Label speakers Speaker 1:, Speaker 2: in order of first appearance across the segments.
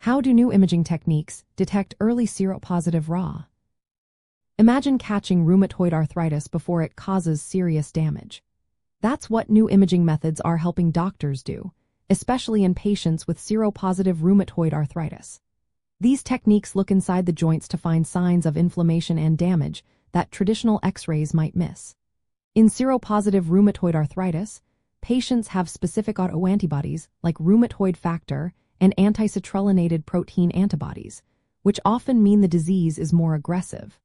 Speaker 1: How do new imaging techniques detect early seropositive RA? Imagine catching rheumatoid arthritis before it causes serious damage. That's what new imaging methods are helping doctors do, especially in patients with seropositive rheumatoid arthritis. These techniques look inside the joints to find signs of inflammation and damage that traditional X-rays might miss. In seropositive rheumatoid arthritis, patients have specific autoantibodies like rheumatoid factor and anti-citrullonated protein antibodies, which often mean the disease is more aggressive.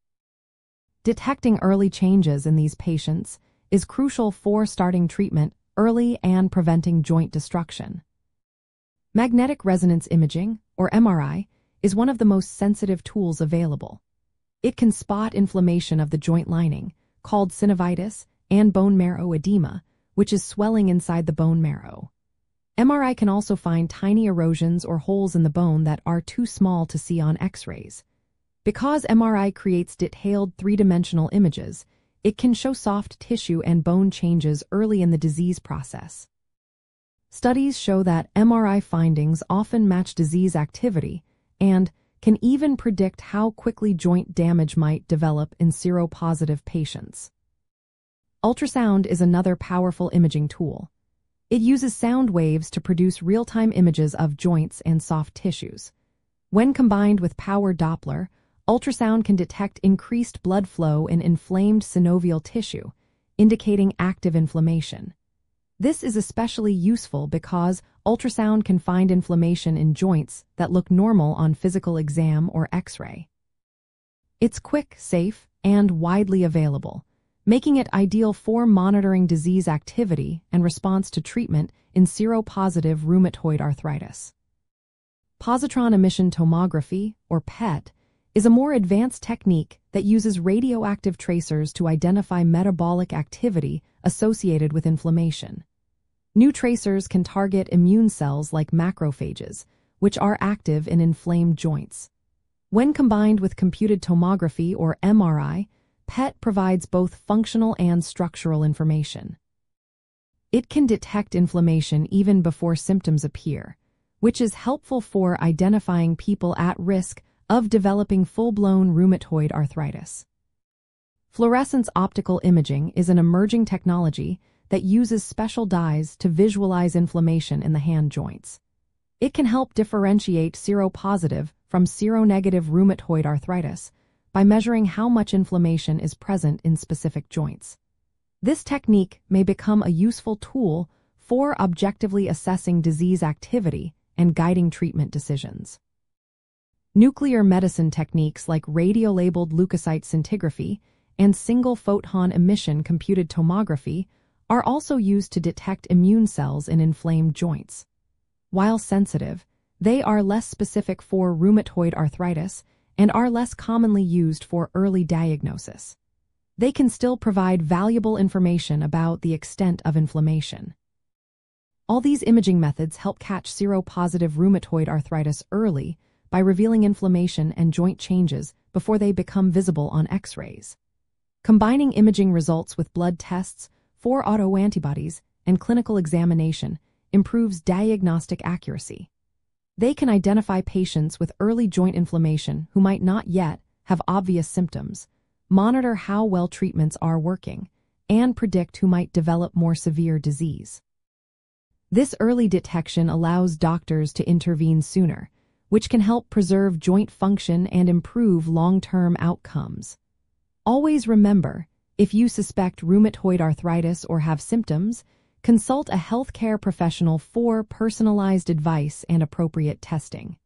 Speaker 1: Detecting early changes in these patients is crucial for starting treatment early and preventing joint destruction. Magnetic resonance imaging, or MRI, is one of the most sensitive tools available. It can spot inflammation of the joint lining, called synovitis, and bone marrow edema, which is swelling inside the bone marrow. MRI can also find tiny erosions or holes in the bone that are too small to see on X-rays. Because MRI creates detailed three-dimensional images, it can show soft tissue and bone changes early in the disease process. Studies show that MRI findings often match disease activity and can even predict how quickly joint damage might develop in seropositive patients. Ultrasound is another powerful imaging tool. It uses sound waves to produce real-time images of joints and soft tissues. When combined with power Doppler, ultrasound can detect increased blood flow in inflamed synovial tissue, indicating active inflammation. This is especially useful because ultrasound can find inflammation in joints that look normal on physical exam or X-ray. It's quick, safe, and widely available, making it ideal for monitoring disease activity and response to treatment in seropositive rheumatoid arthritis. Positron emission tomography, or PET, is a more advanced technique that uses radioactive tracers to identify metabolic activity associated with inflammation. New tracers can target immune cells like macrophages, which are active in inflamed joints. When combined with computed tomography, or MRI, PET provides both functional and structural information. It can detect inflammation even before symptoms appear, which is helpful for identifying people at risk of developing full-blown rheumatoid arthritis. Fluorescence optical imaging is an emerging technology that uses special dyes to visualize inflammation in the hand joints. It can help differentiate seropositive from seronegative rheumatoid arthritis by measuring how much inflammation is present in specific joints. This technique may become a useful tool for objectively assessing disease activity and guiding treatment decisions. Nuclear medicine techniques like radiolabeled leukocyte scintigraphy and single-photon emission computed tomography are also used to detect immune cells in inflamed joints. While sensitive, they are less specific for rheumatoid arthritis and are less commonly used for early diagnosis. They can still provide valuable information about the extent of inflammation. All these imaging methods help catch seropositive rheumatoid arthritis early by revealing inflammation and joint changes before they become visible on X-rays. Combining imaging results with blood tests for autoantibodies and clinical examination improves diagnostic accuracy. They can identify patients with early joint inflammation who might not yet have obvious symptoms, monitor how well treatments are working, and predict who might develop more severe disease. This early detection allows doctors to intervene sooner, which can help preserve joint function and improve long-term outcomes. Always remember, if you suspect rheumatoid arthritis or have symptoms, consult a healthcare professional for personalized advice and appropriate testing.